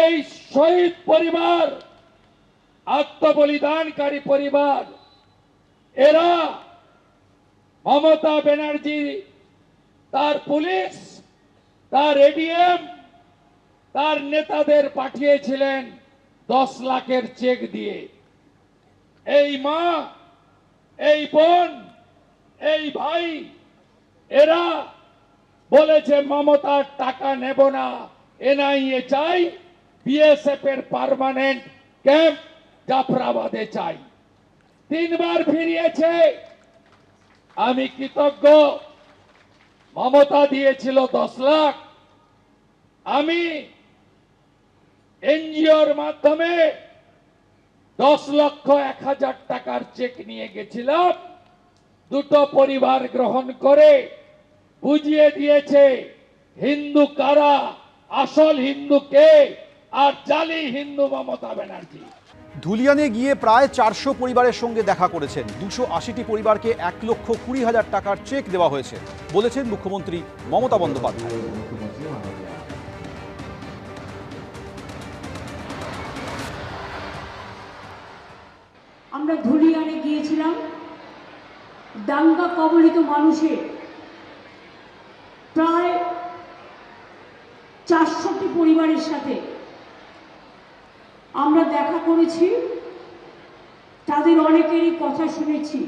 এই শহীদ পরিবার, আত্মবলিদানকারী পরিবার, এরা মমতা ব্যানার্জি, তার পুলিশ, তার এডিএম, তার নেতাদের পাঠিয়েছিলেন 10 লাখের চেক দিয়ে। এই মা, এই বোন, এই ভাই, এরা বলেছে মমতার টাকা নেব না, এনআইএ চাই, বিএসএফ এর পার্মানেন্ট ক্যাম্প জাফরাবাদে চাই। 3 বার ফিরিয়েছে। আমি কৃতজ্ঞ। মমতা দিয়েছিল 10 লাখ, আমি এনজিওর মাধ্যমে 10,01,000 টাকার চেক নিয়ে গেছিলাম। দুটো পরিবার গ্রহণ করে বুঝিয়ে দিয়েছে হিন্দু কারা, আসল হিন্দু কে, আর জালি হিন্দু মমতা ব্যানার্জি। ধুলিয়ানে গিয়ে প্রায় 400 পরিবারের সঙ্গে দেখা করেছেন। 280টি পরিবারকে 1,20,000 টাকার চেক দেওয়া হয়েছে বলেছেন মুখ্যমন্ত্রী মমতা বন্দ্যোপাধ্যায়। আমরা ধুলিয়ানে গিয়েছিলাম দাঙ্গা কবলিত মানুষের প্রায় 400টি পরিবারের সাথে আমরা দেখা করেছি, তাদের অনেকেরই কথা শুনেছি।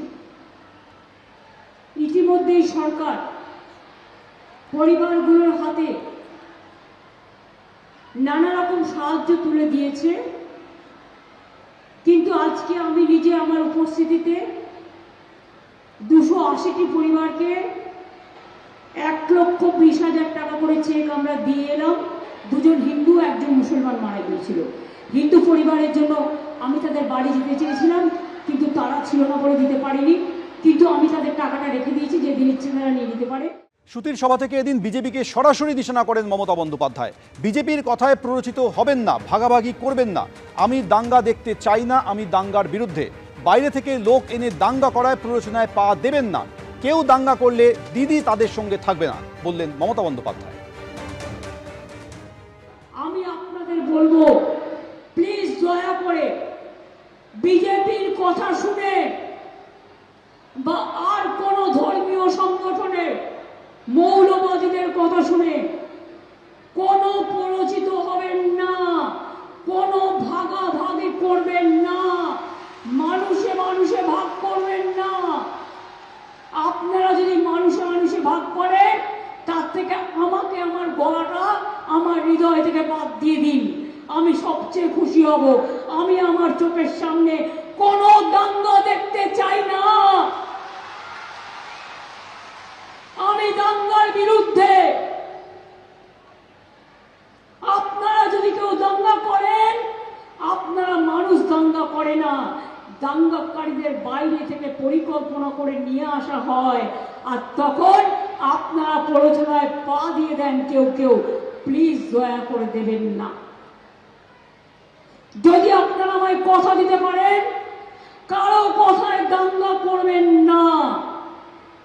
ইতিমধ্যেই সরকার পরিবারগুলোর হাতে নানা রকম সাহায্য তুলে দিয়েছে, কিন্তু আজকে আমি নিজে আমার উপস্থিতিতে 280টি পরিবারকে 1,20,000 টাকা করে চেক আমরা দিয়ে এলাম। 2জন হিন্দু, 1জন মুসলমান মারা গিয়েছিল। হিন্দু পরিবারের জন্য আমি তাদের বাড়ি দিতে চেয়েছিলাম, কিন্তু তারা ছিল না বলে দিতে পারিনি, কিন্তু আমি তাদের টাকাটা রেখে দিয়েছি, যেদিন ইচ্ছে তারা নিয়ে নিতে পারে। সুতির সভা থেকে এদিন বিজেপিকে সরাসরি নিশানা করেন মমতা বন্দ্যোপাধ্যায়। বিজেপির কথায় প্ররোচিত হবেন না, ভাগাভাগি করবেন না। আমি দাঙ্গা দেখতে চাই না, আমি দাঙ্গার বিরুদ্ধে। বাইরে থেকে লোক এনে দাঙ্গা করায় প্ররোচনায় পা দেবেন না। কেউ দাঙ্গা করলে দিদি তাদের সঙ্গে থাকবে না, বললেন মমতা বন্দ্যোপাধ্যায়। আমি আপনাদের বলবো, প্লিজ দয়া করে বিজেপির কথা শুনে বা আর কোন ধর্মীয় সংগঠনের মৌলবাদীদের কথা শুনে কোনো প্ররোচিত হবেন না, কোনো ভাগাভাগি করবেন না, মানুষে মানুষে ভাগ করবেন না। আপনারা যদি মানুষে মানুষে ভাগ করেন, তার থেকে আমাকে আমার গলাটা আমার হৃদয় থেকে বাদ দিয়ে দিন, আমি সবচেয়ে খুশি হব। আমি আমার চোখের সামনে কোনো দাঙ্গা দেখতে চাই না। আমি দাঙ্গার বিরুদ্ধে। আপনারা যদি কেউ দাঙ্গা করেন, আপনারা মানুষ দাঙ্গা করে না, দাঙ্গাকারীদের বাইরে থেকে পরিকল্পনা করে নিয়ে আসা হয়, আর তখন আপনারা প্ররোচনায় পা দিয়ে দেন কেউ কেউ। প্লিজ দয়া করে দেবেন না। যদি আপনারা আমায় কথা দিতে পারেন কারো কথায় দাঙ্গা করবেন না,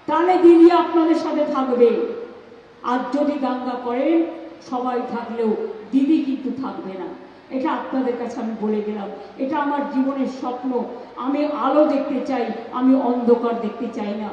তাহলে দিদি আপনাদের সাথে থাকবে। আর যদি দাঙ্গা করেন, সবাই থাকলেও দিদি কিন্তু থাকবে না। এটা আপনাদের কাছে আমি বলে গেলাম। এটা আমার জীবনের স্বপ্ন। আমি আলো দেখতে চাই, আমি অন্ধকার দেখতে চাই না।